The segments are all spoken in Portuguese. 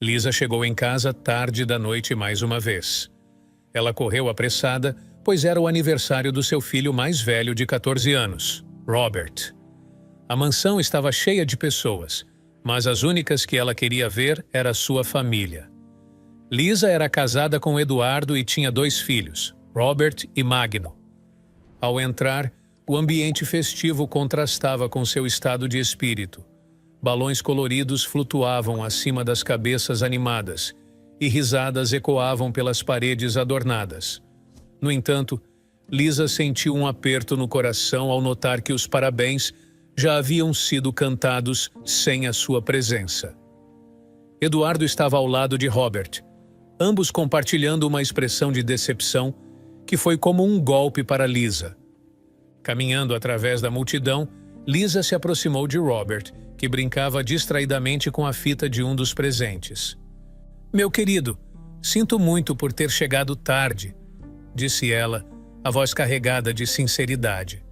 Lisa chegou em casa tarde da noite mais uma vez. Ela correu apressada, pois era o aniversário do seu filho mais velho de 14 anos, Robert. A mansão estava cheia de pessoas, mas as únicas que ela queria ver era sua família. Lisa era casada com Eduardo e tinha 2 filhos, Robert e Magno. Ao entrar, o ambiente festivo contrastava com seu estado de espírito. Balões coloridos flutuavam acima das cabeças animadas e risadas ecoavam pelas paredes adornadas. No entanto, Lisa sentiu um aperto no coração ao notar que os parabéns já haviam sido cantados sem a sua presença. Eduardo estava ao lado de Robert, ambos compartilhando uma expressão de decepção que foi como um golpe para Lisa. Caminhando através da multidão, Lisa se aproximou de Robert, que brincava distraidamente com a fita de um dos presentes. "Meu querido, sinto muito por ter chegado tarde", disse ela, a voz carregada de sinceridade.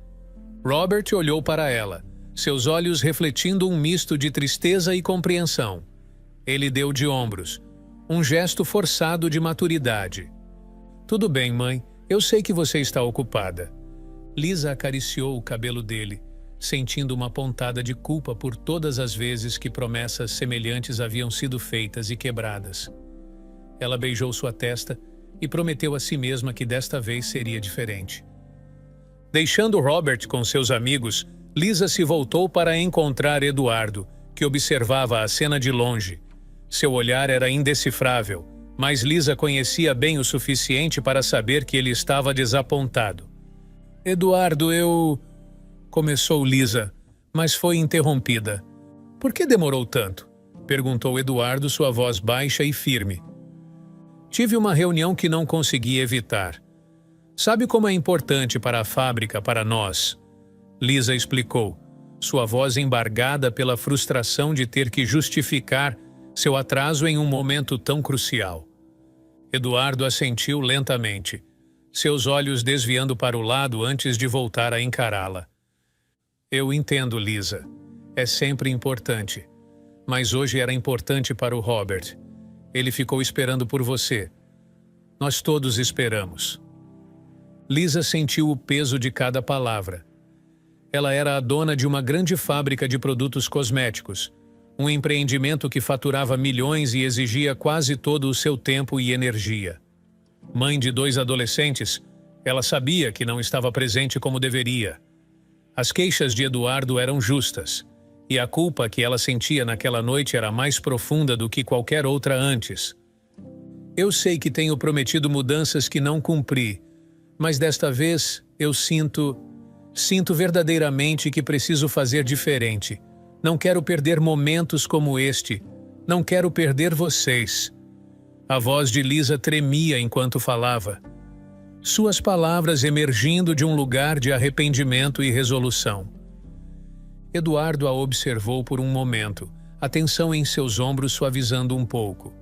Robert olhou para ela, seus olhos refletindo um misto de tristeza e compreensão. Ele deu de ombros, um gesto forçado de maturidade. "Tudo bem, mãe, eu sei que você está ocupada." Lisa acariciou o cabelo dele, sentindo uma pontada de culpa por todas as vezes que promessas semelhantes haviam sido feitas e quebradas. Ela beijou sua testa e prometeu a si mesma que desta vez seria diferente. Deixando Robert com seus amigos, Lisa se voltou para encontrar Eduardo, que observava a cena de longe. Seu olhar era indecifrável, mas Lisa conhecia bem o suficiente para saber que ele estava desapontado. "Eduardo, começou Lisa, mas foi interrompida. "Por que demorou tanto?" perguntou Eduardo, sua voz baixa e firme. "Tive uma reunião que não consegui evitar. Sabe como é importante para a fábrica, para nós?" Lisa explicou, sua voz embargada pela frustração de ter que justificar seu atraso em um momento tão crucial. Eduardo assentiu lentamente, seus olhos desviando para o lado antes de voltar a encará-la. "Eu entendo, Lisa. É sempre importante. Mas hoje era importante para o Robert. Ele ficou esperando por você. Nós todos esperamos." Lisa sentiu o peso de cada palavra. Ela era a dona de uma grande fábrica de produtos cosméticos, um empreendimento que faturava milhões e exigia quase todo o seu tempo e energia. Mãe de 2 adolescentes, ela sabia que não estava presente como deveria. As queixas de Eduardo eram justas, e a culpa que ela sentia naquela noite era mais profunda do que qualquer outra antes. "Eu sei que tenho prometido mudanças que não cumpri, mas desta vez eu sinto verdadeiramente que preciso fazer diferente. Não quero perder momentos como este. Não quero perder vocês." A voz de Lisa tremia enquanto falava, suas palavras emergindo de um lugar de arrependimento e resolução. Eduardo a observou por um momento, a tensão em seus ombros suavizando um pouco.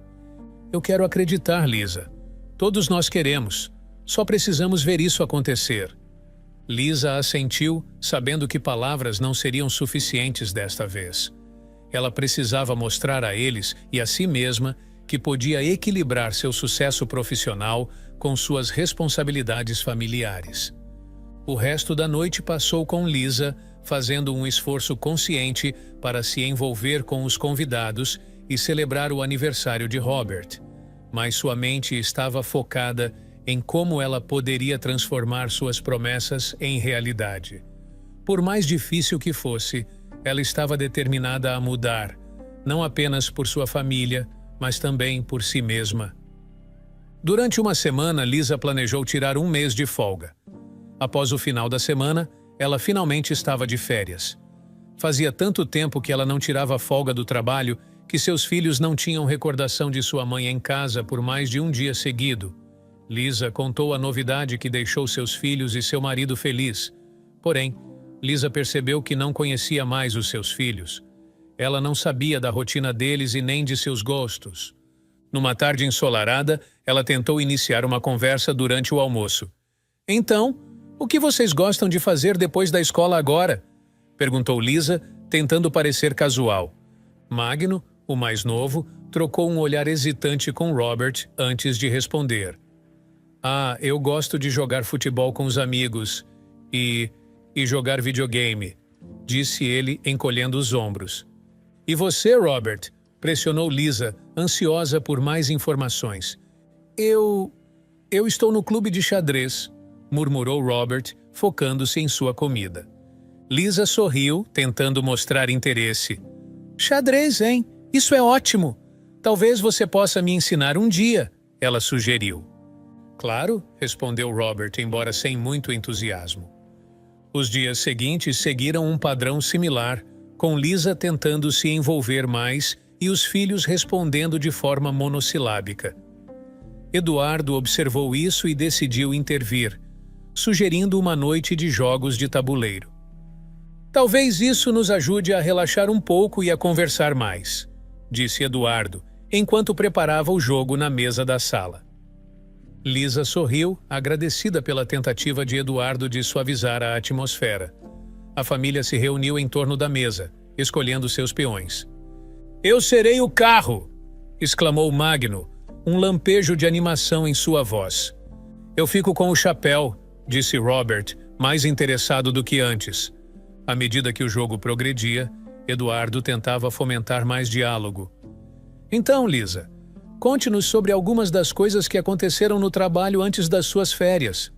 "Eu quero acreditar, Lisa. Todos nós queremos. Só precisamos ver isso acontecer." Lisa assentiu, sabendo que palavras não seriam suficientes desta vez. Ela precisava mostrar a eles e a si mesma que podia equilibrar seu sucesso profissional com suas responsabilidades familiares. O resto da noite passou com Lisa, fazendo um esforço consciente para se envolver com os convidados e celebrar o aniversário de Robert, mas sua mente estava focada em como ela poderia transformar suas promessas em realidade. Por mais difícil que fosse, ela estava determinada a mudar, não apenas por sua família, mas também por si mesma. Durante uma semana, Lisa planejou tirar um mês de folga. Após o final da semana, ela finalmente estava de férias. Fazia tanto tempo que ela não tirava folga do trabalho que seus filhos não tinham recordação de sua mãe em casa por mais de um dia seguido. Lisa contou a novidade que deixou seus filhos e seu marido feliz. Porém, Lisa percebeu que não conhecia mais os seus filhos. Ela não sabia da rotina deles e nem de seus gostos. Numa tarde ensolarada, ela tentou iniciar uma conversa durante o almoço. "Então, o que vocês gostam de fazer depois da escola agora?" perguntou Lisa, tentando parecer casual. Magno, o mais novo, trocou um olhar hesitante com Robert antes de responder. Ah, eu gosto de jogar futebol com os amigos e jogar videogame, disse ele encolhendo os ombros. E você, Robert? Pressionou Lisa, ansiosa por mais informações. Eu estou no clube de xadrez, murmurou Robert, focando-se em sua comida. Lisa sorriu, tentando mostrar interesse. Xadrez, hein? Isso é ótimo! Talvez você possa me ensinar um dia, ela sugeriu. Claro, respondeu Robert, embora sem muito entusiasmo. Os dias seguintes seguiram um padrão similar, com Lisa tentando se envolver mais e os filhos respondendo de forma monossilábica. Eduardo observou isso e decidiu intervir, sugerindo uma noite de jogos de tabuleiro. Talvez isso nos ajude a relaxar um pouco e a conversar mais, disse Eduardo, enquanto preparava o jogo na mesa da sala. Lisa sorriu, agradecida pela tentativa de Eduardo de suavizar a atmosfera. A família se reuniu em torno da mesa, escolhendo seus peões. Eu serei o carro! Exclamou Magno, um lampejo de animação em sua voz. Eu fico com o chapéu, disse Robert, mais interessado do que antes. À medida que o jogo progredia, Eduardo tentava fomentar mais diálogo. Então, Lisa, conte-nos sobre algumas das coisas que aconteceram no trabalho antes das suas férias.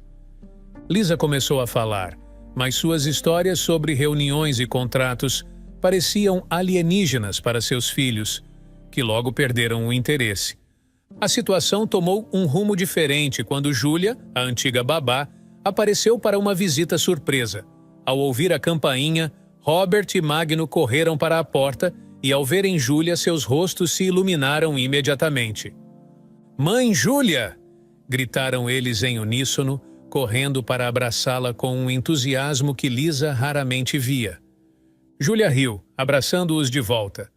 Lisa começou a falar, mas suas histórias sobre reuniões e contratos pareciam alienígenas para seus filhos, que logo perderam o interesse. A situação tomou um rumo diferente quando Júlia, a antiga babá, apareceu para uma visita surpresa. Ao ouvir a campainha, Robert e Magno correram para a porta e, ao verem Júlia, seus rostos se iluminaram imediatamente. Mãe Júlia! Gritaram eles em uníssono, correndo para abraçá-la com um entusiasmo que Lisa raramente via. Júlia riu, abraçando-os de volta.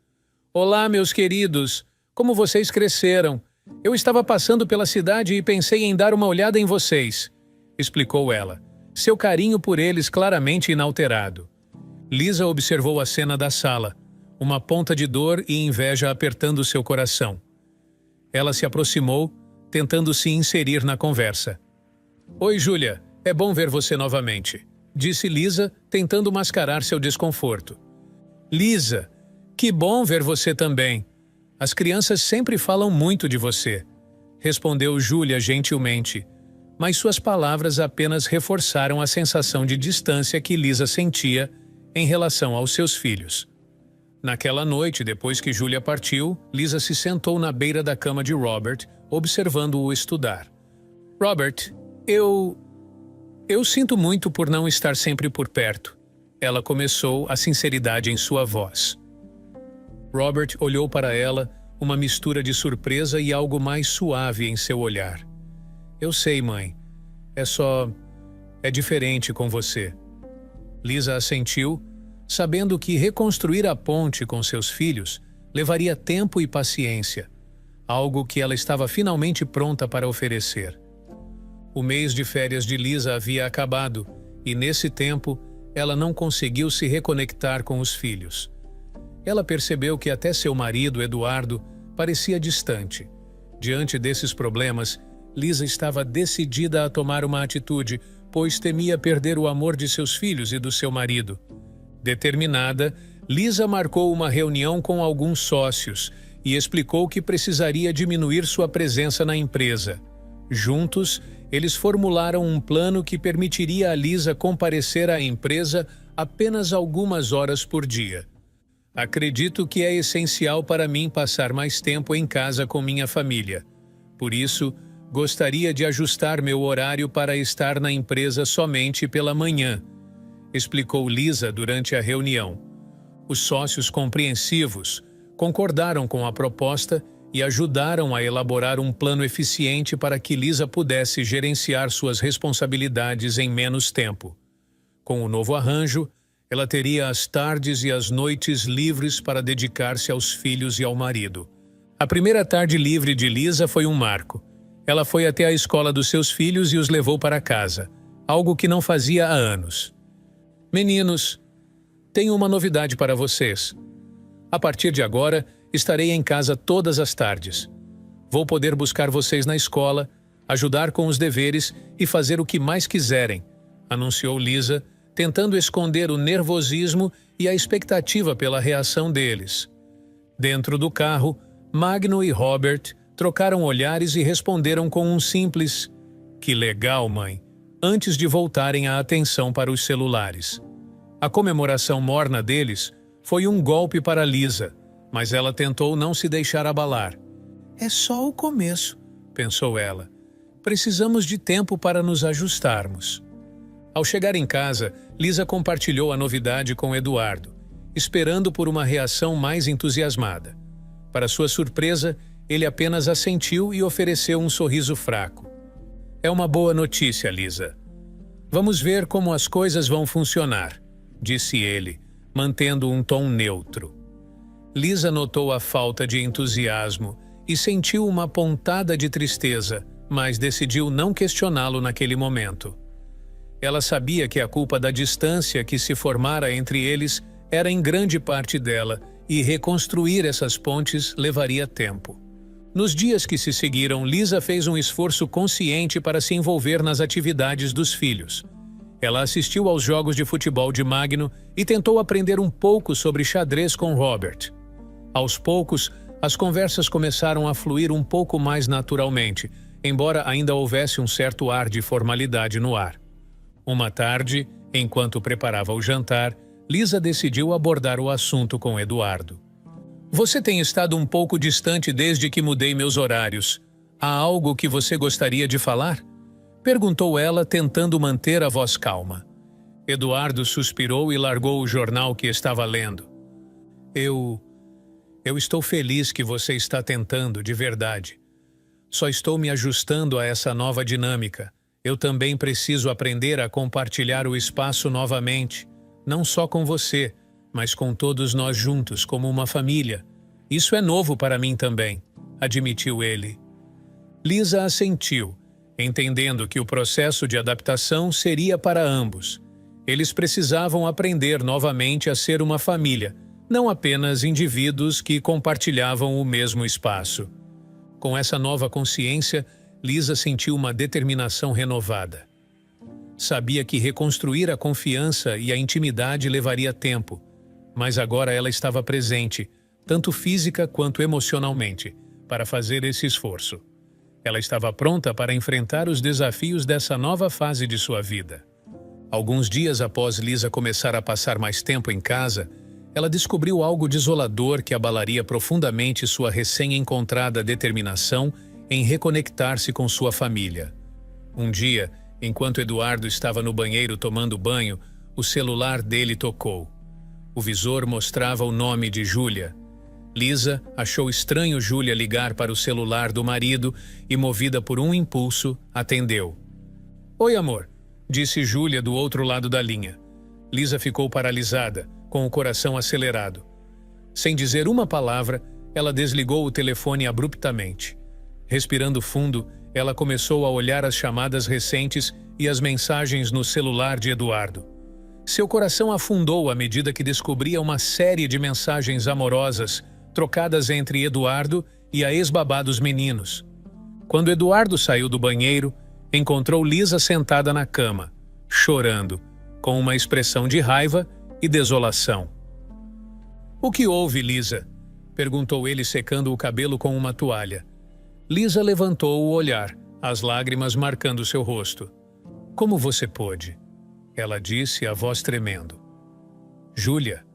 Olá, meus queridos! Como vocês cresceram! Eu estava passando pela cidade e pensei em dar uma olhada em vocês, explicou ela, seu carinho por eles claramente inalterado. Lisa observou a cena da sala, uma ponta de dor e inveja apertando seu coração. Ela se aproximou, tentando se inserir na conversa. Oi, Júlia, é bom ver você novamente, disse Lisa, tentando mascarar seu desconforto. Lisa, que bom ver você também. As crianças sempre falam muito de você, respondeu Júlia gentilmente, mas suas palavras apenas reforçaram a sensação de distância que Lisa sentia em relação aos seus filhos. Naquela noite, depois que Júlia partiu, Lisa se sentou na beira da cama de Robert, observando-o estudar. Robert, eu sinto muito por não estar sempre por perto. Ela começou, a sinceridade em sua voz. Robert olhou para ela, uma mistura de surpresa e algo mais suave em seu olhar. Eu sei, mãe. É diferente com você. Lisa assentiu, sabendo que reconstruir a ponte com seus filhos levaria tempo e paciência, algo que ela estava finalmente pronta para oferecer. O mês de férias de Lisa havia acabado e, nesse tempo, ela não conseguiu se reconectar com os filhos. Ela percebeu que até seu marido, Eduardo, parecia distante. Diante desses problemas, Lisa estava decidida a tomar uma atitude, pois temia perder o amor de seus filhos e do seu marido. Determinada, Lisa marcou uma reunião com alguns sócios e explicou que precisaria diminuir sua presença na empresa. Juntos, eles formularam um plano que permitiria a Lisa comparecer à empresa apenas algumas horas por dia. Acredito que é essencial para mim passar mais tempo em casa com minha família. Por isso, gostaria de ajustar meu horário para estar na empresa somente pela manhã, explicou Lisa durante a reunião. Os sócios compreensivos concordaram com a proposta e ajudaram a elaborar um plano eficiente para que Lisa pudesse gerenciar suas responsabilidades em menos tempo. Com o novo arranjo, ela teria as tardes e as noites livres para dedicar-se aos filhos e ao marido. A primeira tarde livre de Lisa foi um marco. Ela foi até a escola dos seus filhos e os levou para casa, algo que não fazia há anos. Meninos, tenho uma novidade para vocês. A partir de agora, Estarei em casa todas as tardes. Vou poder buscar vocês na escola, ajudar com os deveres e fazer o que mais quiserem, anunciou Lisa, tentando esconder o nervosismo e a expectativa pela reação deles. Dentro do carro, Magno e Robert trocaram olhares e responderam com um simples "Que legal, mãe", antes de voltarem a atenção para os celulares. A comemoração morna deles foi um golpe para Lisa, mas ela tentou não se deixar abalar. "É só o começo", pensou ela. "Precisamos de tempo para nos ajustarmos." Ao chegar em casa, Lisa compartilhou a novidade com Eduardo, esperando por uma reação mais entusiasmada. Para sua surpresa, ele apenas assentiu e ofereceu um sorriso fraco. "É uma boa notícia, Lisa. Vamos ver como as coisas vão funcionar", disse ele, mantendo um tom neutro. Lisa notou a falta de entusiasmo e sentiu uma pontada de tristeza, mas decidiu não questioná-lo naquele momento. Ela sabia que a culpa da distância que se formara entre eles era em grande parte dela, e reconstruir essas pontes levaria tempo. Nos dias que se seguiram, Lisa fez um esforço consciente para se envolver nas atividades dos filhos. Ela assistiu aos jogos de futebol de Magno e tentou aprender um pouco sobre xadrez com Robert. Aos poucos, as conversas começaram a fluir um pouco mais naturalmente, embora ainda houvesse um certo ar de formalidade no ar. Uma tarde, enquanto preparava o jantar, Lisa decidiu abordar o assunto com Eduardo. "Você tem estado um pouco distante desde que mudei meus horários. Há algo que você gostaria de falar?" perguntou ela, tentando manter a voz calma. Eduardo suspirou e largou o jornal que estava lendo. Eu estou feliz que você está tentando, de verdade. Só estou me ajustando a essa nova dinâmica. Eu também preciso aprender a compartilhar o espaço novamente, não só com você, mas com todos nós juntos, como uma família. Isso é novo para mim também", admitiu ele. Lisa assentiu, entendendo que o processo de adaptação seria para ambos. Eles precisavam aprender novamente a ser uma família, não apenas indivíduos que compartilhavam o mesmo espaço. Com essa nova consciência, Lisa sentiu uma determinação renovada. Sabia que reconstruir a confiança e a intimidade levaria tempo, mas agora ela estava presente, tanto física quanto emocionalmente, para fazer esse esforço. Ela estava pronta para enfrentar os desafios dessa nova fase de sua vida. Alguns dias após Lisa começar a passar mais tempo em casa, ela descobriu algo desolador que abalaria profundamente sua recém-encontrada determinação em reconectar-se com sua família. Um dia, enquanto Eduardo estava no banheiro tomando banho, o celular dele tocou. O visor mostrava o nome de Júlia. Lisa achou estranho Júlia ligar para o celular do marido e, movida por um impulso, atendeu. "Oi, amor", disse Júlia do outro lado da linha. Lisa ficou paralisada, com o coração acelerado. Sem dizer uma palavra, ela desligou o telefone abruptamente. Respirando fundo, ela começou a olhar as chamadas recentes e as mensagens no celular de Eduardo. Seu coração afundou à medida que descobria uma série de mensagens amorosas trocadas entre Eduardo e a ex-babá dos meninos. Quando Eduardo saiu do banheiro, encontrou Lisa sentada na cama, chorando, com uma expressão de raiva e desolação. "O que houve, Lisa?" perguntou ele, secando o cabelo com uma toalha. Lisa levantou o olhar, as lágrimas marcando seu rosto. "Como você pôde?" ela disse, a voz tremendo. "Júlia,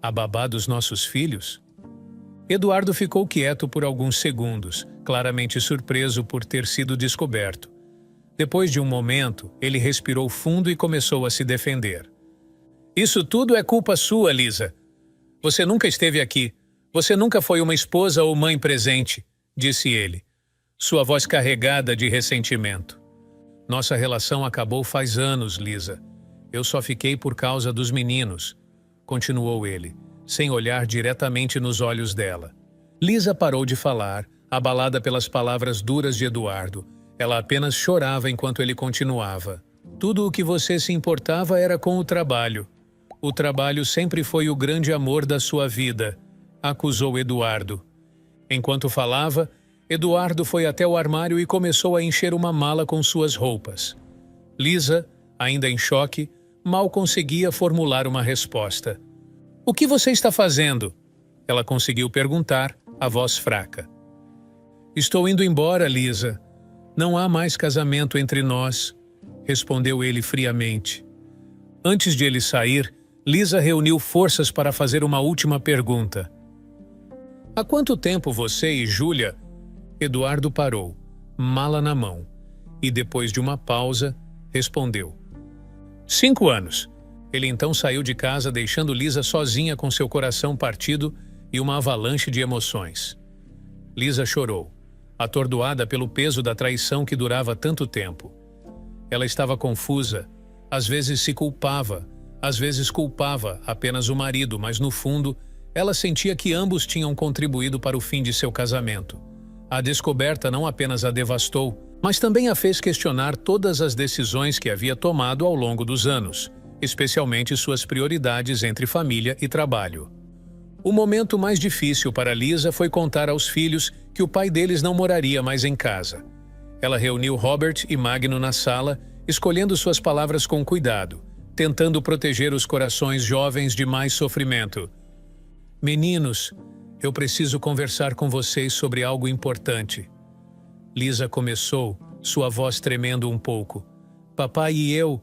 a babá dos nossos filhos?" Eduardo ficou quieto por alguns segundos, claramente surpreso por ter sido descoberto. Depois de um momento, ele respirou fundo e começou a se defender. "Isso tudo é culpa sua, Lisa. Você nunca esteve aqui. Você nunca foi uma esposa ou mãe presente", disse ele, sua voz carregada de ressentimento. "Nossa relação acabou faz anos, Lisa. Eu só fiquei por causa dos meninos", continuou ele, sem olhar diretamente nos olhos dela. Lisa parou de falar, abalada pelas palavras duras de Eduardo. Ela apenas chorava enquanto ele continuava. "Tudo o que você se importava era com o trabalho. O trabalho sempre foi o grande amor da sua vida. acusou Eduardo. Enquanto falava, Eduardo foi até o armário e começou a encher uma mala com suas roupas. Lisa, ainda em choque, mal conseguia formular uma resposta. "O que você está fazendo?" Ela conseguiu perguntar, a voz fraca. "Estou indo embora, Lisa. Não há mais casamento entre nós", respondeu ele friamente. Antes de ele sair, Lisa reuniu forças para fazer uma última pergunta. "Há quanto tempo você e Júlia?" Eduardo parou, mala na mão, e depois de uma pausa, respondeu. 5 anos. Ele então saiu de casa deixando Lisa sozinha com seu coração partido e uma avalanche de emoções. Lisa chorou, atordoada pelo peso da traição que durava tanto tempo. Ela estava confusa, às vezes se culpava, às vezes culpava apenas o marido, mas no fundo, ela sentia que ambos tinham contribuído para o fim de seu casamento. A descoberta não apenas a devastou, mas também a fez questionar todas as decisões que havia tomado ao longo dos anos, especialmente suas prioridades entre família e trabalho. O momento mais difícil para Lisa foi contar aos filhos que o pai deles não moraria mais em casa. Ela reuniu Robert e Magno na sala, escolhendo suas palavras com cuidado, tentando proteger os corações jovens de mais sofrimento. "Meninos, eu preciso conversar com vocês sobre algo importante." Lisa começou, sua voz tremendo um pouco. "Papai e eu,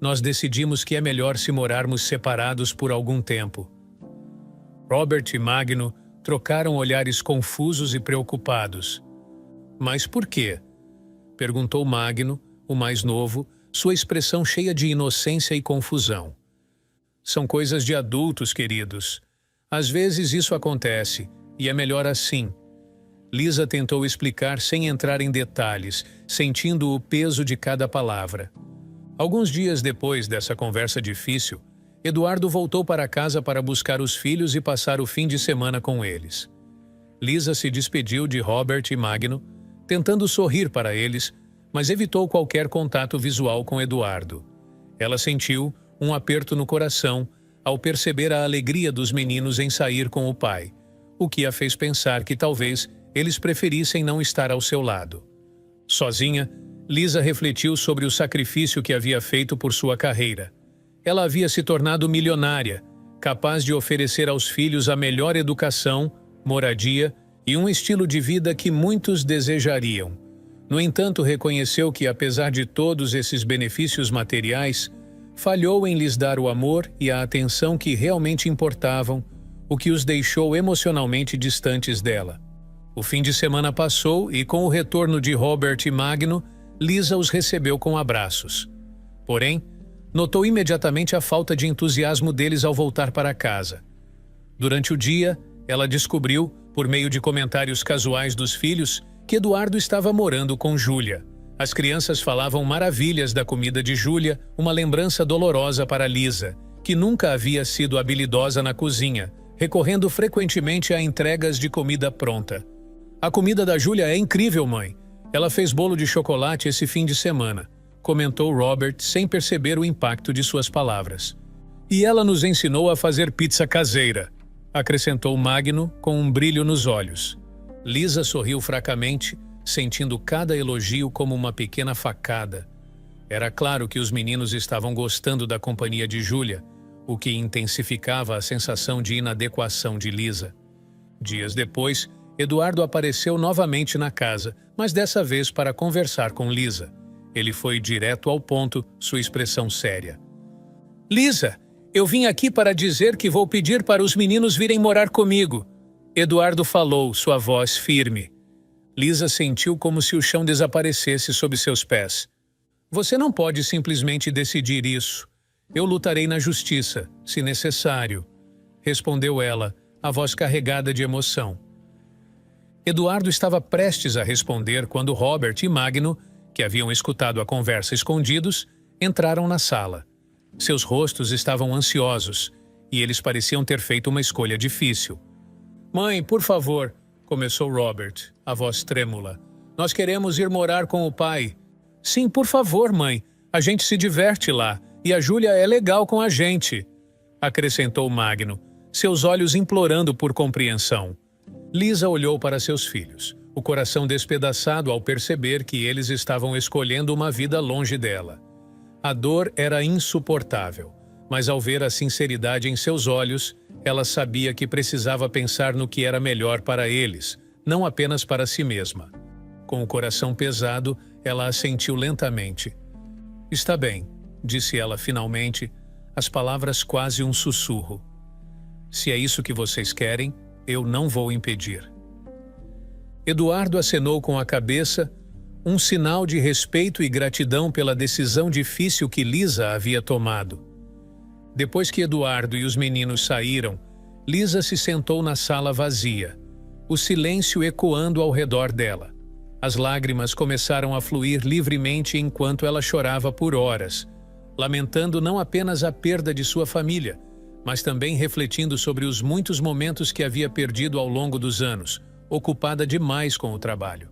nós decidimos que é melhor se morarmos separados por algum tempo." Robert e Magno trocaram olhares confusos e preocupados. "Mas por quê?" perguntou Magno, o mais novo, sua expressão cheia de inocência e confusão. "São coisas de adultos, queridos. Às vezes isso acontece, e é melhor assim." Lisa tentou explicar sem entrar em detalhes, sentindo o peso de cada palavra. Alguns dias depois dessa conversa difícil, Eduardo voltou para casa para buscar os filhos e passar o fim de semana com eles. Lisa se despediu de Robert e Magno, tentando sorrir para eles, mas evitou qualquer contato visual com Eduardo. Ela sentiu um aperto no coração ao perceber a alegria dos meninos em sair com o pai, o que a fez pensar que talvez eles preferissem não estar ao seu lado. Sozinha, Lisa refletiu sobre o sacrifício que havia feito por sua carreira. Ela havia se tornado milionária, capaz de oferecer aos filhos a melhor educação, moradia e um estilo de vida que muitos desejariam. No entanto, reconheceu que, apesar de todos esses benefícios materiais, falhou em lhes dar o amor e a atenção que realmente importavam, o que os deixou emocionalmente distantes dela. O fim de semana passou e, com o retorno de Robert e Magno, Lisa os recebeu com abraços. Porém, notou imediatamente a falta de entusiasmo deles ao voltar para casa. Durante o dia, ela descobriu, por meio de comentários casuais dos filhos, que Eduardo estava morando com Júlia. As crianças falavam maravilhas da comida de Júlia, uma lembrança dolorosa para Lisa, que nunca havia sido habilidosa na cozinha, recorrendo frequentemente a entregas de comida pronta. "A comida da Júlia é incrível, mãe. Ela fez bolo de chocolate esse fim de semana", comentou Robert sem perceber o impacto de suas palavras. "E ela nos ensinou a fazer pizza caseira", acrescentou Magno com um brilho nos olhos. Lisa sorriu fracamente, sentindo cada elogio como uma pequena facada. Era claro que os meninos estavam gostando da companhia de Júlia, o que intensificava a sensação de inadequação de Lisa. Dias depois, Eduardo apareceu novamente na casa, mas dessa vez para conversar com Lisa. Ele foi direto ao ponto, sua expressão séria. "Lisa, eu vim aqui para dizer que vou pedir para os meninos virem morar comigo." Eduardo falou, sua voz firme. Lisa sentiu como se o chão desaparecesse sob seus pés. "Você não pode simplesmente decidir isso. Eu lutarei na justiça, se necessário", respondeu ela, a voz carregada de emoção. Eduardo estava prestes a responder quando Robert e Magno, que haviam escutado a conversa escondidos, entraram na sala. Seus rostos estavam ansiosos, e eles pareciam ter feito uma escolha difícil. "Mãe, por favor", começou Robert, a voz trêmula. "Nós queremos ir morar com o pai." "Sim, por favor, mãe. A gente se diverte lá, e a Júlia é legal com a gente", acrescentou Magno, seus olhos implorando por compreensão. Lisa olhou para seus filhos, o coração despedaçado ao perceber que eles estavam escolhendo uma vida longe dela. A dor era insuportável, mas ao ver a sinceridade em seus olhos, ela sabia que precisava pensar no que era melhor para eles, não apenas para si mesma. Com o coração pesado, ela assentiu lentamente. "Está bem", disse ela finalmente, as palavras quase um sussurro. "Se é isso que vocês querem, eu não vou impedir." Eduardo acenou com a cabeça, um sinal de respeito e gratidão pela decisão difícil que Lisa havia tomado. Depois que Eduardo e os meninos saíram, Lisa se sentou na sala vazia, o silêncio ecoando ao redor dela. As lágrimas começaram a fluir livremente enquanto ela chorava por horas, lamentando não apenas a perda de sua família, mas também refletindo sobre os muitos momentos que havia perdido ao longo dos anos, ocupada demais com o trabalho.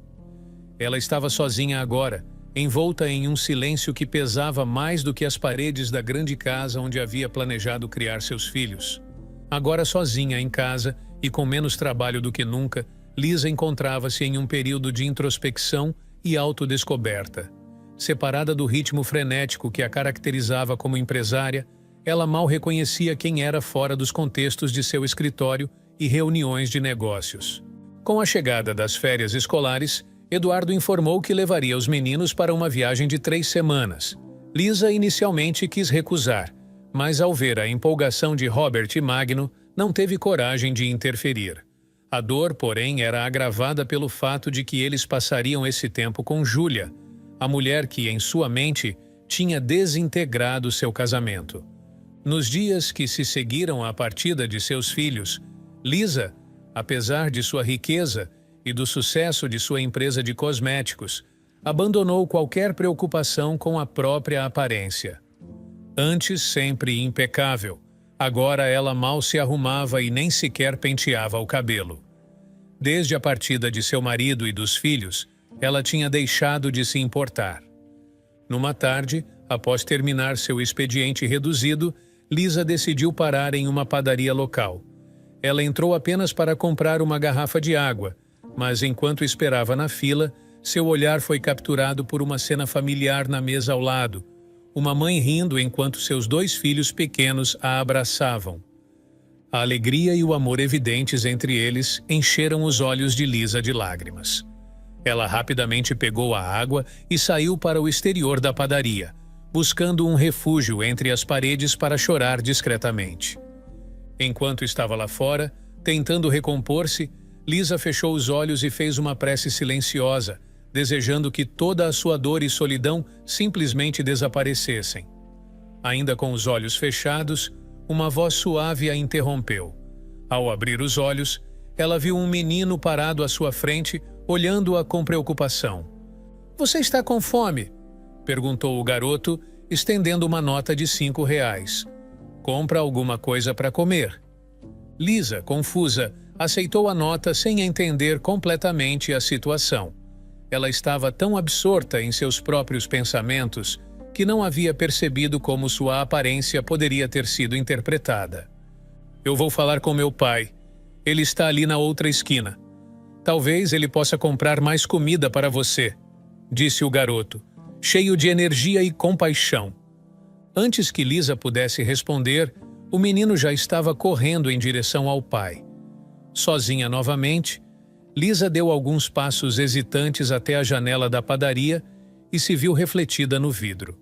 Ela estava sozinha agora, envolta em um silêncio que pesava mais do que as paredes da grande casa onde havia planejado criar seus filhos. Agora sozinha em casa e com menos trabalho do que nunca, Lisa encontrava-se em um período de introspecção e autodescoberta. Separada do ritmo frenético que a caracterizava como empresária, ela mal reconhecia quem era fora dos contextos de seu escritório e reuniões de negócios. Com a chegada das férias escolares, Eduardo informou que levaria os meninos para uma viagem de 3 semanas. Lisa inicialmente quis recusar, mas ao ver a empolgação de Robert e Magno, não teve coragem de interferir. A dor, porém, era agravada pelo fato de que eles passariam esse tempo com Julia, a mulher que, em sua mente, tinha desintegrado seu casamento. Nos dias que se seguiram à partida de seus filhos, Lisa, apesar de sua riqueza e do sucesso de sua empresa de cosméticos, abandonou qualquer preocupação com a própria aparência. Antes sempre impecável, agora ela mal se arrumava e nem sequer penteava o cabelo. Desde a partida de seu marido e dos filhos, ela tinha deixado de se importar. Numa tarde, após terminar seu expediente reduzido, Lisa decidiu parar em uma padaria local. Ela entrou apenas para comprar uma garrafa de água, mas enquanto esperava na fila, seu olhar foi capturado por uma cena familiar na mesa ao lado, uma mãe rindo enquanto seus 2 filhos pequenos a abraçavam. A alegria e o amor evidentes entre eles encheram os olhos de Lisa de lágrimas. Ela rapidamente pegou a água e saiu para o exterior da padaria, buscando um refúgio entre as paredes para chorar discretamente. Enquanto estava lá fora, tentando recompor-se, Lisa fechou os olhos e fez uma prece silenciosa, desejando que toda a sua dor e solidão simplesmente desaparecessem. Ainda com os olhos fechados, uma voz suave a interrompeu. Ao abrir os olhos, ela viu um menino parado à sua frente, olhando-a com preocupação. "Você está com fome?" perguntou o garoto, estendendo uma nota de R$ 5. "Compra alguma coisa para comer." Lisa, confusa, aceitou a nota sem entender completamente a situação. Ela estava tão absorta em seus próprios pensamentos que não havia percebido como sua aparência poderia ter sido interpretada. "Eu vou falar com meu pai. Ele está ali na outra esquina. Talvez ele possa comprar mais comida para você", disse o garoto, cheio de energia e compaixão. Antes que Lisa pudesse responder, o menino já estava correndo em direção ao pai. Sozinha novamente, Lisa deu alguns passos hesitantes até a janela da padaria e se viu refletida no vidro.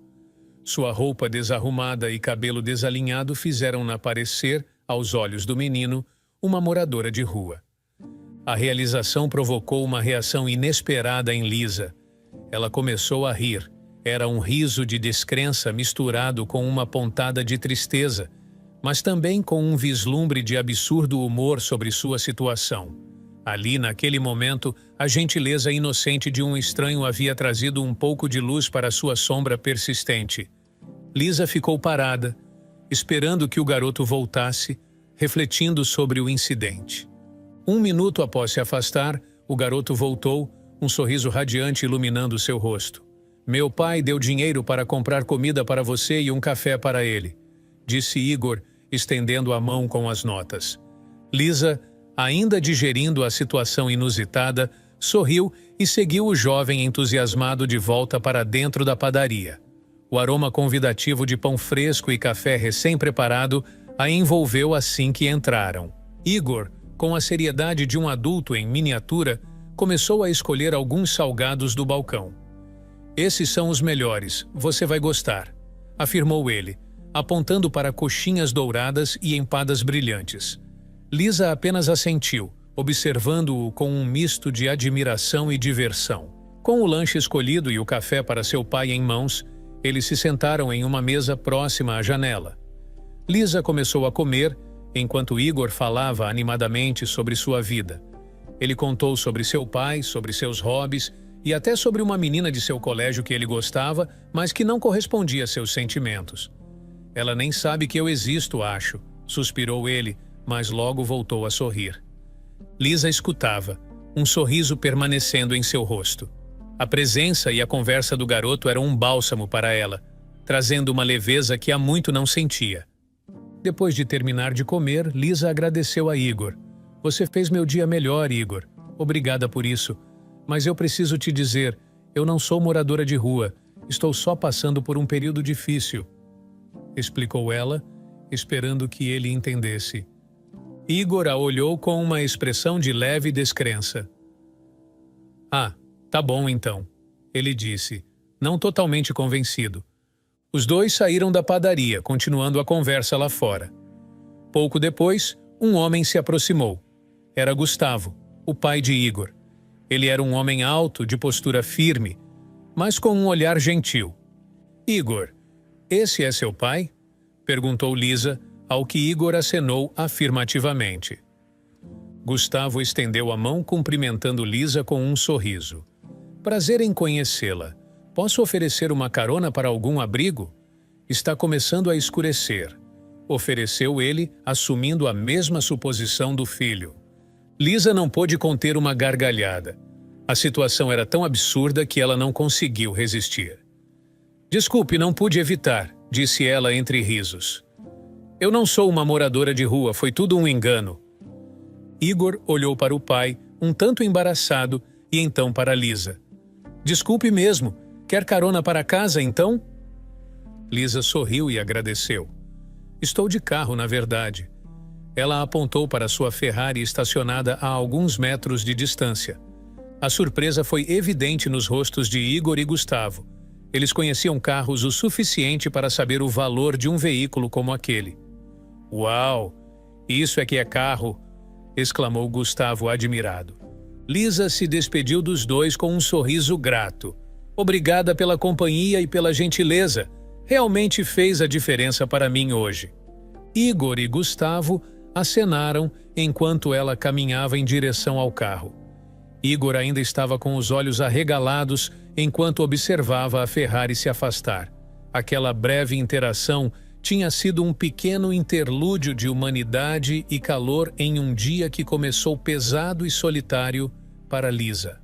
Sua roupa desarrumada e cabelo desalinhado fizeram-na parecer, aos olhos do menino, uma moradora de rua. A realização provocou uma reação inesperada em Lisa. Ela começou a rir. Era um riso de descrença misturado com uma pontada de tristeza, mas também com um vislumbre de absurdo humor sobre sua situação. Ali, naquele momento, a gentileza inocente de um estranho havia trazido um pouco de luz para sua sombra persistente. Lisa ficou parada, esperando que o garoto voltasse, refletindo sobre o incidente. 1 minuto após se afastar, o garoto voltou, um sorriso radiante iluminando seu rosto. "Meu pai deu dinheiro para comprar comida para você e um café para ele", disse Igor, estendendo a mão com as notas. Lisa, ainda digerindo a situação inusitada, sorriu e seguiu o jovem entusiasmado de volta para dentro da padaria. O aroma convidativo de pão fresco e café recém-preparado a envolveu assim que entraram. Igor, com a seriedade de um adulto em miniatura, começou a escolher alguns salgados do balcão. "Esses são os melhores, você vai gostar", afirmou ele, apontando para coxinhas douradas e empadas brilhantes. Lisa apenas assentiu, observando-o com um misto de admiração e diversão. Com o lanche escolhido e o café para seu pai em mãos, eles se sentaram em uma mesa próxima à janela. Lisa começou a comer, enquanto Igor falava animadamente sobre sua vida. Ele contou sobre seu pai, sobre seus hobbies e até sobre uma menina de seu colégio que ele gostava, mas que não correspondia a seus sentimentos. "Ela nem sabe que eu existo, acho", suspirou ele, mas logo voltou a sorrir. Lisa escutava, um sorriso permanecendo em seu rosto. A presença e a conversa do garoto eram um bálsamo para ela, trazendo uma leveza que há muito não sentia. Depois de terminar de comer, Lisa agradeceu a Igor. "Você fez meu dia melhor, Igor. Obrigada por isso. Mas eu preciso te dizer, eu não sou moradora de rua. Estou só passando por um período difícil", explicou ela, esperando que ele entendesse. Igor a olhou com uma expressão de leve descrença. "Ah, tá bom então", ele disse, não totalmente convencido. Os dois saíram da padaria, continuando a conversa lá fora. Pouco depois, um homem se aproximou. Era Gustavo, o pai de Igor. Ele era um homem alto, de postura firme, mas com um olhar gentil. "Igor, esse é seu pai?", perguntou Lisa, ao que Igor acenou afirmativamente. Gustavo estendeu a mão cumprimentando Lisa com um sorriso. "Prazer em conhecê-la. Posso oferecer uma carona para algum abrigo? Está começando a escurecer", ofereceu ele, assumindo a mesma suposição do filho. Lisa não pôde conter uma gargalhada. A situação era tão absurda que ela não conseguiu resistir. "Desculpe, não pude evitar", disse ela entre risos. "Eu não sou uma moradora de rua, foi tudo um engano." Igor olhou para o pai, um tanto embaraçado, e então para Lisa. "Desculpe mesmo. Quer carona para casa, então?" Lisa sorriu e agradeceu. "Estou de carro, na verdade." Ela apontou para sua Ferrari estacionada a alguns metros de distância. A surpresa foi evidente nos rostos de Igor e Gustavo. Eles conheciam carros o suficiente para saber o valor de um veículo como aquele. "Uau! Isso é que é carro!", exclamou Gustavo admirado. Lisa se despediu dos dois com um sorriso grato. "Obrigada pela companhia e pela gentileza. Realmente fez a diferença para mim hoje." Igor e Gustavo acenaram enquanto ela caminhava em direção ao carro. Igor ainda estava com os olhos arregalados enquanto observava a Ferrari se afastar. Aquela breve interação tinha sido um pequeno interlúdio de humanidade e calor em um dia que começou pesado e solitário para Lisa.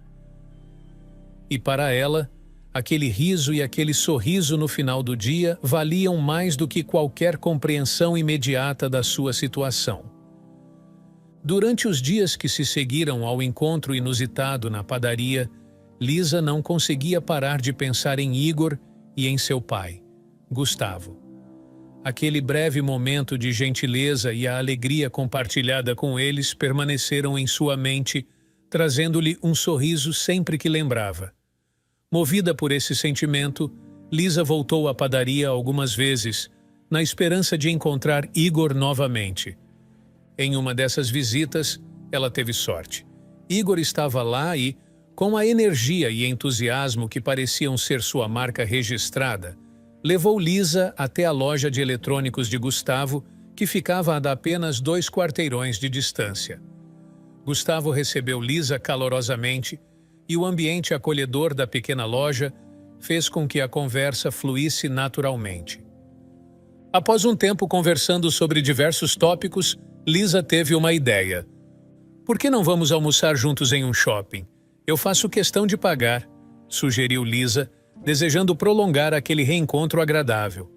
E para ela, aquele riso e aquele sorriso no final do dia valiam mais do que qualquer compreensão imediata da sua situação. Durante os dias que se seguiram ao encontro inusitado na padaria, Lisa não conseguia parar de pensar em Igor e em seu pai, Gustavo. Aquele breve momento de gentileza e a alegria compartilhada com eles permaneceram em sua mente, trazendo-lhe um sorriso sempre que lembrava. Movida por esse sentimento, Lisa voltou à padaria algumas vezes, na esperança de encontrar Igor novamente. Em uma dessas visitas, ela teve sorte. Igor estava lá e, com a energia e entusiasmo que pareciam ser sua marca registrada, levou Lisa até a loja de eletrônicos de Gustavo, que ficava a apenas 2 quarteirões de distância. Gustavo recebeu Lisa calorosamente e o ambiente acolhedor da pequena loja fez com que a conversa fluísse naturalmente. Após um tempo conversando sobre diversos tópicos, Lisa teve uma ideia. "Por que não vamos almoçar juntos em um shopping? Eu faço questão de pagar", sugeriu Lisa, desejando prolongar aquele reencontro agradável.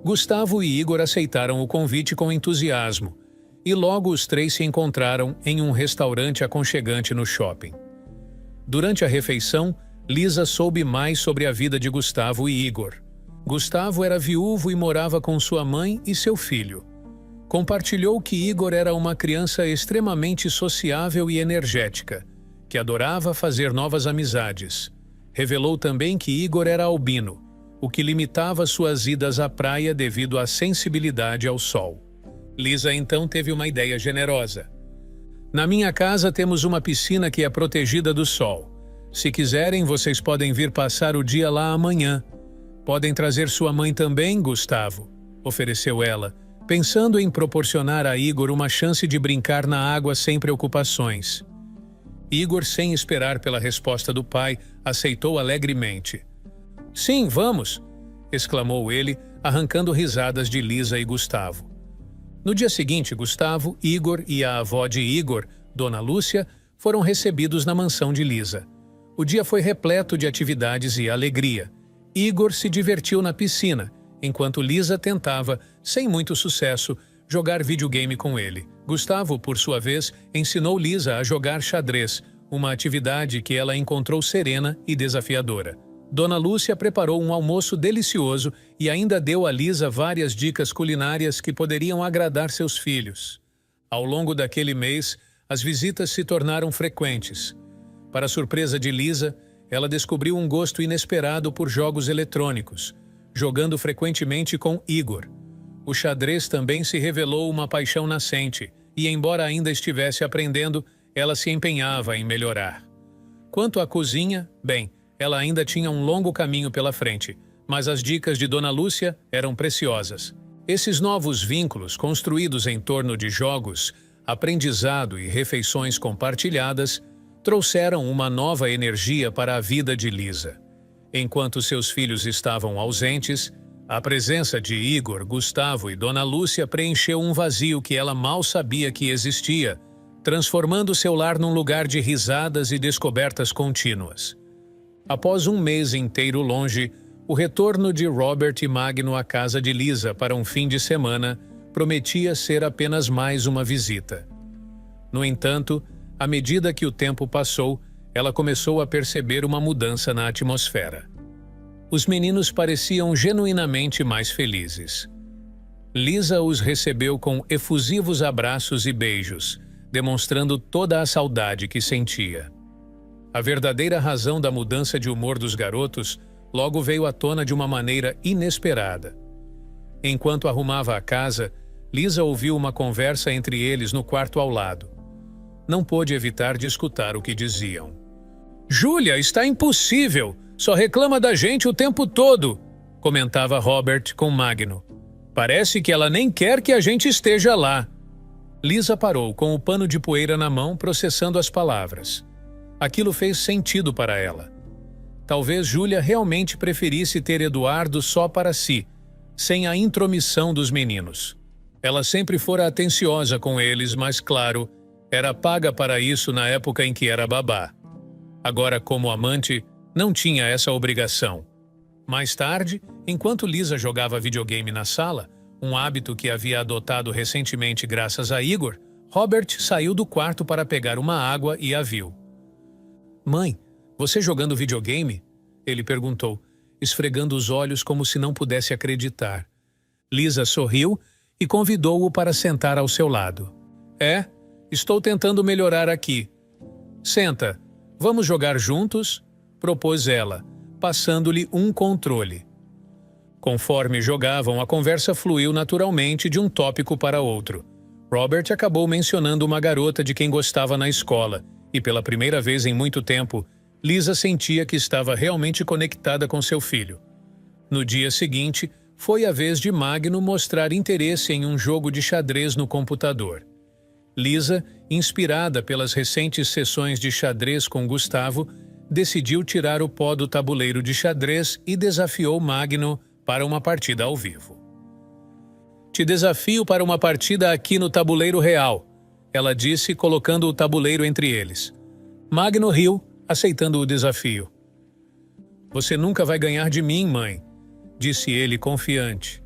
Gustavo e Igor aceitaram o convite com entusiasmo, e logo os três se encontraram em um restaurante aconchegante no shopping. Durante a refeição, Lisa soube mais sobre a vida de Gustavo e Igor. Gustavo era viúvo e morava com sua mãe e seu filho. Compartilhou que Igor era uma criança extremamente sociável e energética, que adorava fazer novas amizades. Revelou também que Igor era albino, o que limitava suas idas à praia devido à sensibilidade ao sol. Lisa então teve uma ideia generosa. Na minha casa temos uma piscina que é protegida do sol. Se quiserem, vocês podem vir passar o dia lá amanhã. Podem trazer sua mãe também, Gustavo, ofereceu ela, pensando em proporcionar a Igor uma chance de brincar na água sem preocupações. Igor, sem esperar pela resposta do pai, aceitou alegremente. Sim, vamos! Exclamou ele, arrancando risadas de Lisa e Gustavo. No dia seguinte, Gustavo, Igor e a avó de Igor, Dona Lúcia, foram recebidos na mansão de Lisa. O dia foi repleto de atividades e alegria. Igor se divertiu na piscina, enquanto Lisa tentava, sem muito sucesso, jogar videogame com ele. Gustavo, por sua vez, ensinou Lisa a jogar xadrez, uma atividade que ela encontrou serena e desafiadora. Dona Lúcia preparou um almoço delicioso e ainda deu a Lisa várias dicas culinárias que poderiam agradar seus filhos. Ao longo daquele mês, as visitas se tornaram frequentes. Para surpresa de Lisa, ela descobriu um gosto inesperado por jogos eletrônicos, jogando frequentemente com Igor. O xadrez também se revelou uma paixão nascente, e embora ainda estivesse aprendendo, ela se empenhava em melhorar. Quanto à cozinha, bem, ela ainda tinha um longo caminho pela frente, mas as dicas de Dona Lúcia eram preciosas. Esses novos vínculos, construídos em torno de jogos, aprendizado e refeições compartilhadas, trouxeram uma nova energia para a vida de Lisa. Enquanto seus filhos estavam ausentes, a presença de Igor, Gustavo e Dona Lúcia preencheu um vazio que ela mal sabia que existia, transformando seu lar num lugar de risadas e descobertas contínuas. Após um mês inteiro longe, o retorno de Robert e Magno à casa de Lisa para um fim de semana prometia ser apenas mais uma visita. No entanto, à medida que o tempo passou, ela começou a perceber uma mudança na atmosfera. Os meninos pareciam genuinamente mais felizes. Lisa os recebeu com efusivos abraços e beijos, demonstrando toda a saudade que sentia. A verdadeira razão da mudança de humor dos garotos logo veio à tona de uma maneira inesperada. Enquanto arrumava a casa, Lisa ouviu uma conversa entre eles no quarto ao lado. Não pôde evitar de escutar o que diziam. "Júlia, está impossível! Só reclama da gente o tempo todo!" comentava Robert com Magno. "Parece que ela nem quer que a gente esteja lá." Lisa parou com o pano de poeira na mão, processando as palavras. Aquilo fez sentido para ela. Talvez Júlia realmente preferisse ter Eduardo só para si, sem a intromissão dos meninos. Ela sempre fora atenciosa com eles, mas, claro, era paga para isso na época em que era babá. Agora, como amante, não tinha essa obrigação. Mais tarde, enquanto Lisa jogava videogame na sala, um hábito que havia adotado recentemente graças a Igor, Robert saiu do quarto para pegar uma água e a viu. "Mãe, você jogando videogame?" ele perguntou, esfregando os olhos como se não pudesse acreditar. Lisa sorriu e convidou-o para sentar ao seu lado. "É, estou tentando melhorar aqui." "Senta, vamos jogar juntos?" propôs ela, passando-lhe um controle. Conforme jogavam, a conversa fluiu naturalmente de um tópico para outro. Robert acabou mencionando uma garota de quem gostava na escola, e pela primeira vez em muito tempo, Lisa sentia que estava realmente conectada com seu filho. No dia seguinte, foi a vez de Magno mostrar interesse em um jogo de xadrez no computador. Lisa, inspirada pelas recentes sessões de xadrez com Gustavo, decidiu tirar o pó do tabuleiro de xadrez e desafiou Magno para uma partida ao vivo. "Te desafio para uma partida aqui no tabuleiro real", ela disse, colocando o tabuleiro entre eles. Magno riu, aceitando o desafio. "Você nunca vai ganhar de mim, mãe", disse ele confiante.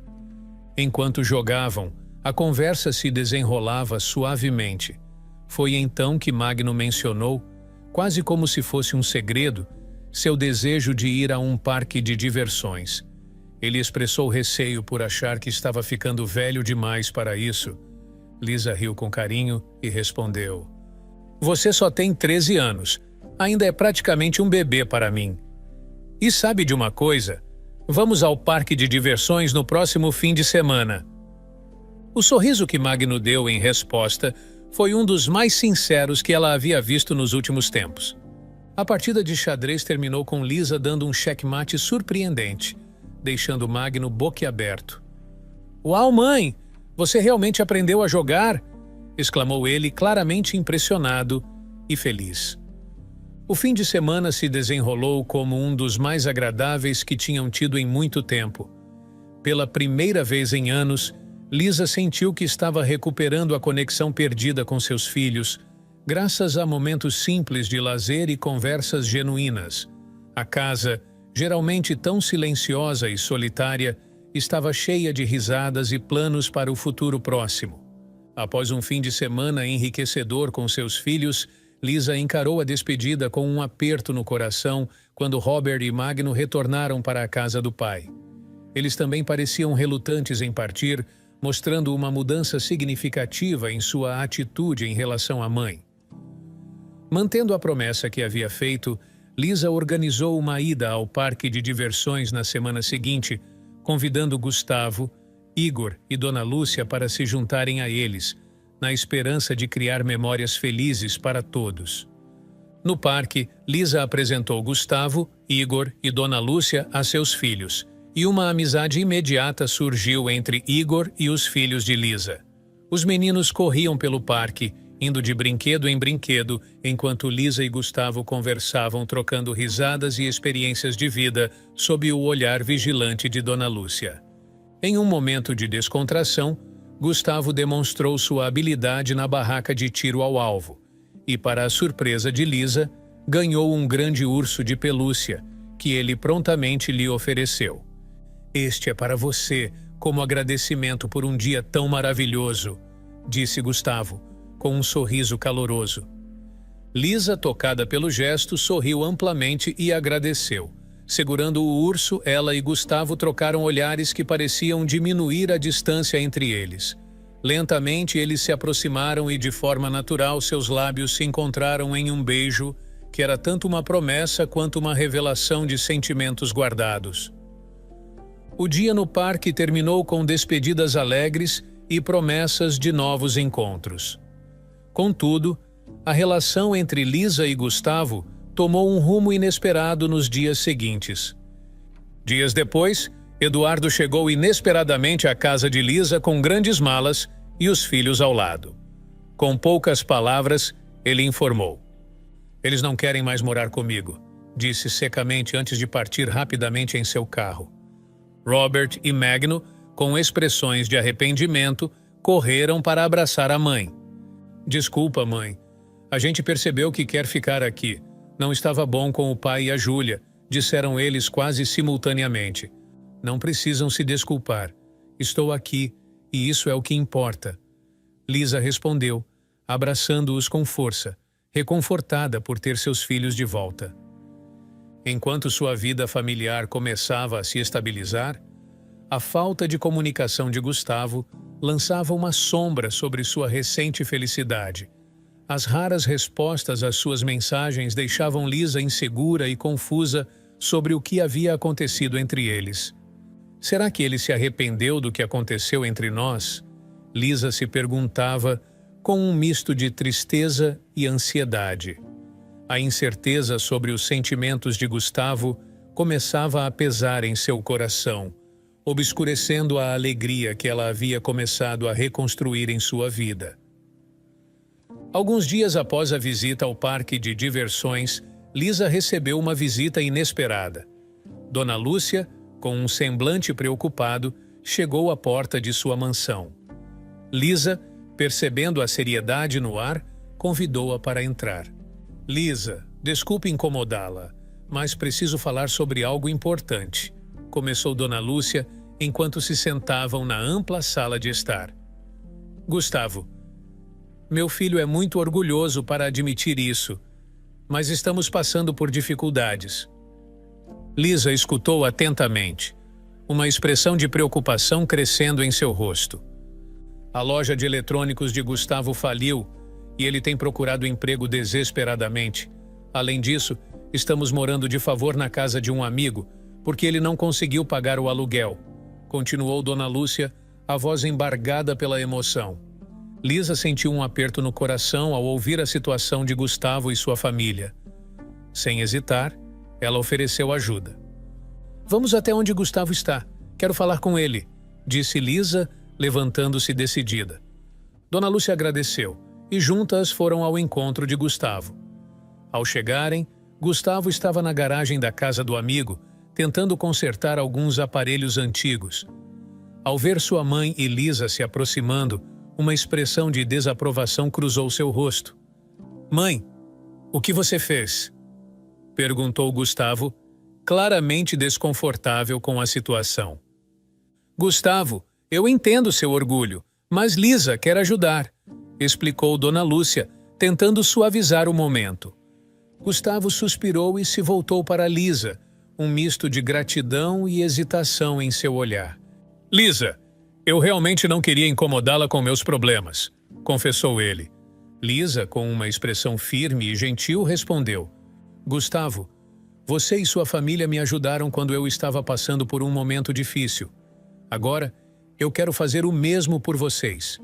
Enquanto jogavam, a conversa se desenrolava suavemente. Foi então que Magno mencionou, quase como se fosse um segredo, seu desejo de ir a um parque de diversões. Ele expressou receio por achar que estava ficando velho demais para isso. Lisa riu com carinho e respondeu: "Você só tem 13 anos. Ainda é praticamente um bebê para mim. E sabe de uma coisa? Vamos ao parque de diversões no próximo fim de semana." O sorriso que Magno deu em resposta foi um dos mais sinceros que ela havia visto nos últimos tempos. A partida de xadrez terminou com Lisa dando um checkmate surpreendente, deixando Magno boquiaberto. "Uau, mãe! Você realmente aprendeu a jogar?" exclamou ele, claramente impressionado e feliz. O fim de semana se desenrolou como um dos mais agradáveis que tinham tido em muito tempo. Pela primeira vez em anos, Lisa sentiu que estava recuperando a conexão perdida com seus filhos, graças a momentos simples de lazer e conversas genuínas. A casa, geralmente tão silenciosa e solitária, estava cheia de risadas e planos para o futuro próximo. Após um fim de semana enriquecedor com seus filhos, Lisa encarou a despedida com um aperto no coração quando Robert e Magno retornaram para a casa do pai. Eles também pareciam relutantes em partir, mostrando uma mudança significativa em sua atitude em relação à mãe. Mantendo a promessa que havia feito, Lisa organizou uma ida ao parque de diversões na semana seguinte, convidando Gustavo, Igor e Dona Lúcia para se juntarem a eles, na esperança de criar memórias felizes para todos. No parque, Lisa apresentou Gustavo, Igor e Dona Lúcia a seus filhos, e uma amizade imediata surgiu entre Igor e os filhos de Lisa. Os meninos corriam pelo parque, indo de brinquedo em brinquedo, enquanto Lisa e Gustavo conversavam, trocando risadas e experiências de vida sob o olhar vigilante de Dona Lúcia. Em um momento de descontração, Gustavo demonstrou sua habilidade na barraca de tiro ao alvo e, para a surpresa de Lisa, ganhou um grande urso de pelúcia, que ele prontamente lhe ofereceu. "Este é para você, como agradecimento por um dia tão maravilhoso", disse Gustavo, com um sorriso caloroso. Lisa, tocada pelo gesto, sorriu amplamente e agradeceu. Segurando o urso, ela e Gustavo trocaram olhares que pareciam diminuir a distância entre eles. Lentamente, eles se aproximaram e, de forma natural, seus lábios se encontraram em um beijo que era tanto uma promessa quanto uma revelação de sentimentos guardados. O dia no parque terminou com despedidas alegres e promessas de novos encontros. Contudo, a relação entre Lisa e Gustavo tomou um rumo inesperado nos dias seguintes. Dias depois, Eduardo chegou inesperadamente à casa de Lisa com grandes malas e os filhos ao lado. Com poucas palavras, ele informou: "Eles não querem mais morar comigo", disse secamente antes de partir rapidamente em seu carro. Robert e Magno, com expressões de arrependimento, correram para abraçar a mãe. "Desculpa, mãe. A gente percebeu que quer ficar aqui. Não estava bom com o pai e a Júlia", disseram eles quase simultaneamente. "Não precisam se desculpar. Estou aqui, e isso é o que importa", Lisa respondeu, abraçando-os com força, reconfortada por ter seus filhos de volta. Enquanto sua vida familiar começava a se estabilizar, a falta de comunicação de Gustavo lançava uma sombra sobre sua recente felicidade. As raras respostas às suas mensagens deixavam Lisa insegura e confusa sobre o que havia acontecido entre eles. "Será que ele se arrependeu do que aconteceu entre nós?" Lisa se perguntava, com um misto de tristeza e ansiedade. A incerteza sobre os sentimentos de Gustavo começava a pesar em seu coração, obscurecendo a alegria que ela havia começado a reconstruir em sua vida. Alguns dias após a visita ao parque de diversões, Lisa recebeu uma visita inesperada. Dona Lúcia, com um semblante preocupado, chegou à porta de sua mansão. Lisa, percebendo a seriedade no ar, convidou-a para entrar. "Lisa, desculpe incomodá-la, mas preciso falar sobre algo importante", começou Dona Lúcia, enquanto se sentavam na ampla sala de estar. Gustavo: meu filho é muito orgulhoso para admitir isso, mas estamos passando por dificuldades. Lisa escutou atentamente, uma expressão de preocupação crescendo em seu rosto. A loja de eletrônicos de Gustavo faliu e ele tem procurado emprego desesperadamente. Além disso, estamos morando de favor na casa de um amigo, porque ele não conseguiu pagar o aluguel. Continuou Dona Lúcia, a voz embargada pela emoção. Lisa sentiu um aperto no coração ao ouvir a situação de Gustavo e sua família. Sem hesitar, ela ofereceu ajuda. Vamos até onde Gustavo está. Quero falar com ele, disse Lisa, levantando-se decidida. Dona Lúcia agradeceu e juntas foram ao encontro de Gustavo. Ao chegarem, Gustavo estava na garagem da casa do amigo, tentando consertar alguns aparelhos antigos. Ao ver sua mãe e Lisa se aproximando, uma expressão de desaprovação cruzou seu rosto. Mãe, o que você fez? Perguntou Gustavo, claramente desconfortável com a situação. Gustavo, eu entendo seu orgulho, mas Lisa quer ajudar, explicou Dona Lúcia, tentando suavizar o momento. Gustavo suspirou e se voltou para Lisa, um misto de gratidão e hesitação em seu olhar. Lisa, eu realmente não queria incomodá-la com meus problemas, confessou ele. Lisa, com uma expressão firme e gentil, respondeu. Gustavo, você e sua família me ajudaram quando eu estava passando por um momento difícil. Agora, eu quero fazer o mesmo por vocês.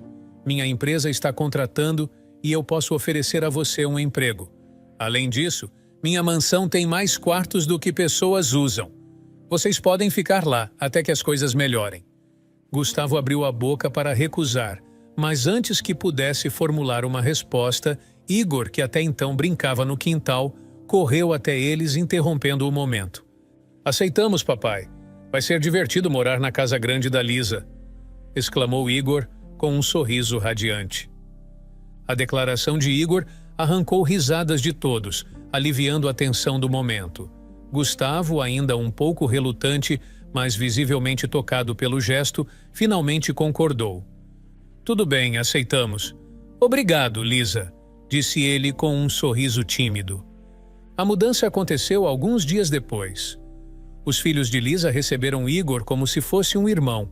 Minha empresa está contratando e eu posso oferecer a você um emprego. Além disso, minha mansão tem mais quartos do que pessoas usam. Vocês podem ficar lá até que as coisas melhorem. Gustavo abriu a boca para recusar, mas antes que pudesse formular uma resposta, Igor, que até então brincava no quintal, correu até eles, interrompendo o momento. Aceitamos, papai. Vai ser divertido morar na casa grande da Lisa, exclamou Igor com um sorriso radiante. A declaração de Igor arrancou risadas de todos, aliviando a tensão do momento. Gustavo, ainda um pouco relutante, mas visivelmente tocado pelo gesto, finalmente concordou. Tudo bem, aceitamos. Obrigado, Lisa, disse ele com um sorriso tímido. A mudança aconteceu alguns dias depois. Os filhos de Lisa receberam Igor como se fosse um irmão,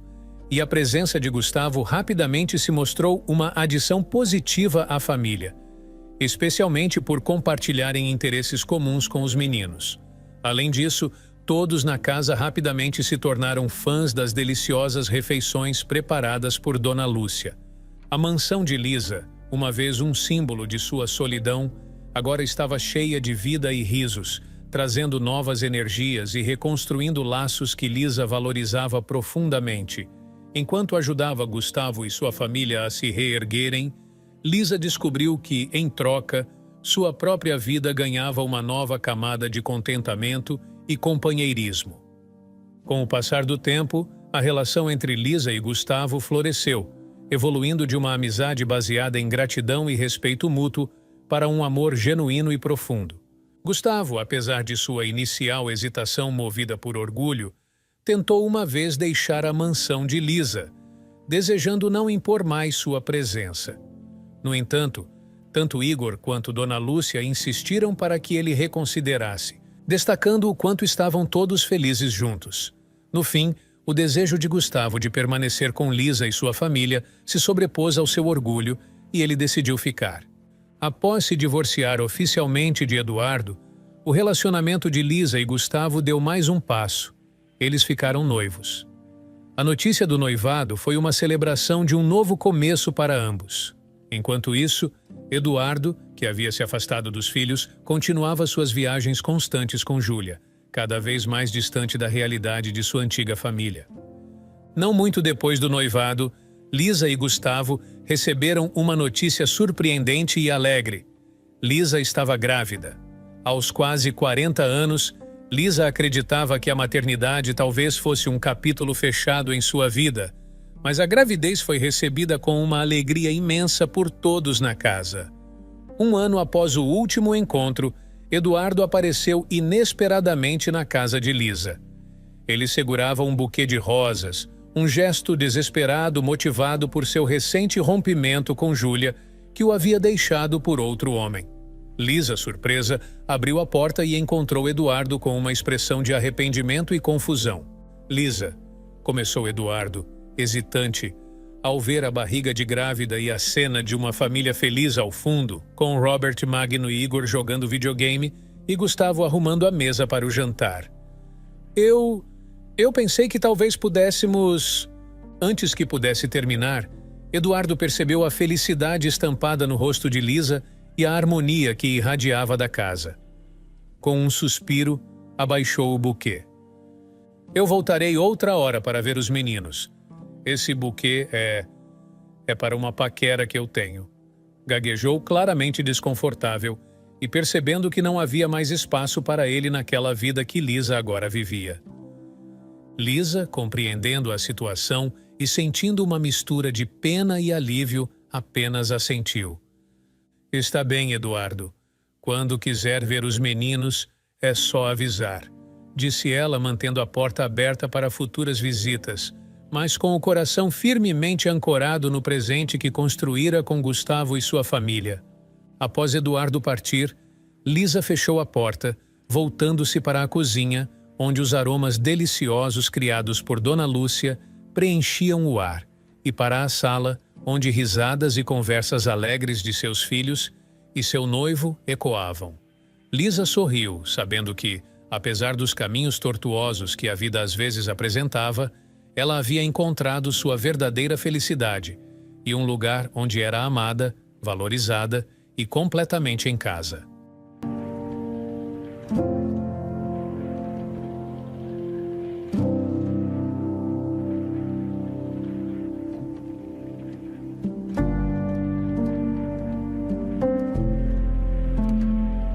e a presença de Gustavo rapidamente se mostrou uma adição positiva à família, especialmente por compartilharem interesses comuns com os meninos. Além disso, todos na casa rapidamente se tornaram fãs das deliciosas refeições preparadas por Dona Lúcia. A mansão de Lisa, uma vez um símbolo de sua solidão, agora estava cheia de vida e risos, trazendo novas energias e reconstruindo laços que Lisa valorizava profundamente. Enquanto ajudava Gustavo e sua família a se reerguerem, Lisa descobriu que, em troca, sua própria vida ganhava uma nova camada de contentamento e companheirismo. Com o passar do tempo, a relação entre Lisa e Gustavo floresceu, evoluindo de uma amizade baseada em gratidão e respeito mútuo para um amor genuíno e profundo. Gustavo, apesar de sua inicial hesitação movida por orgulho, tentou uma vez deixar a mansão de Lisa, desejando não impor mais sua presença. No entanto, tanto Igor quanto Dona Lúcia insistiram para que ele reconsiderasse, destacando o quanto estavam todos felizes juntos. No fim, o desejo de Gustavo de permanecer com Lisa e sua família se sobrepôs ao seu orgulho e ele decidiu ficar. Após se divorciar oficialmente de Eduardo, o relacionamento de Lisa e Gustavo deu mais um passo. Eles ficaram noivos. A notícia do noivado foi uma celebração de um novo começo para ambos. Enquanto isso, Eduardo, que havia se afastado dos filhos, continuava suas viagens constantes com Júlia, cada vez mais distante da realidade de sua antiga família. Não muito depois do noivado, Lisa e Gustavo receberam uma notícia surpreendente e alegre. Lisa estava grávida. Aos quase 40 anos, Lisa acreditava que a maternidade talvez fosse um capítulo fechado em sua vida, mas a gravidez foi recebida com uma alegria imensa por todos na casa. Um ano após o último encontro, Eduardo apareceu inesperadamente na casa de Lisa. Ele segurava um buquê de rosas, um gesto desesperado motivado por seu recente rompimento com Julia, que o havia deixado por outro homem. Lisa, surpresa, abriu a porta e encontrou Eduardo com uma expressão de arrependimento e confusão. Lisa, começou Eduardo, hesitante, ao ver a barriga de grávida e a cena de uma família feliz ao fundo, com Robert, Magno e Igor jogando videogame e Gustavo arrumando a mesa para o jantar. Eu pensei que talvez pudéssemos... Antes que pudesse terminar, Eduardo percebeu a felicidade estampada no rosto de Lisa e a harmonia que irradiava da casa. Com um suspiro, abaixou o buquê. Eu voltarei outra hora para ver os meninos. Esse buquê é para uma paquera que eu tenho. Gaguejou claramente desconfortável e percebendo que não havia mais espaço para ele naquela vida que Lisa agora vivia. Lisa, compreendendo a situação e sentindo uma mistura de pena e alívio, apenas assentiu. Está bem, Eduardo. Quando quiser ver os meninos, é só avisar, disse ela, mantendo a porta aberta para futuras visitas, mas com o coração firmemente ancorado no presente que construíra com Gustavo e sua família. Após Eduardo partir, Lisa fechou a porta, voltando-se para a cozinha, onde os aromas deliciosos criados por Dona Lúcia preenchiam o ar, e para a sala, onde risadas e conversas alegres de seus filhos e seu noivo ecoavam. Lisa sorriu, sabendo que, apesar dos caminhos tortuosos que a vida às vezes apresentava, ela havia encontrado sua verdadeira felicidade e um lugar onde era amada, valorizada e completamente em casa.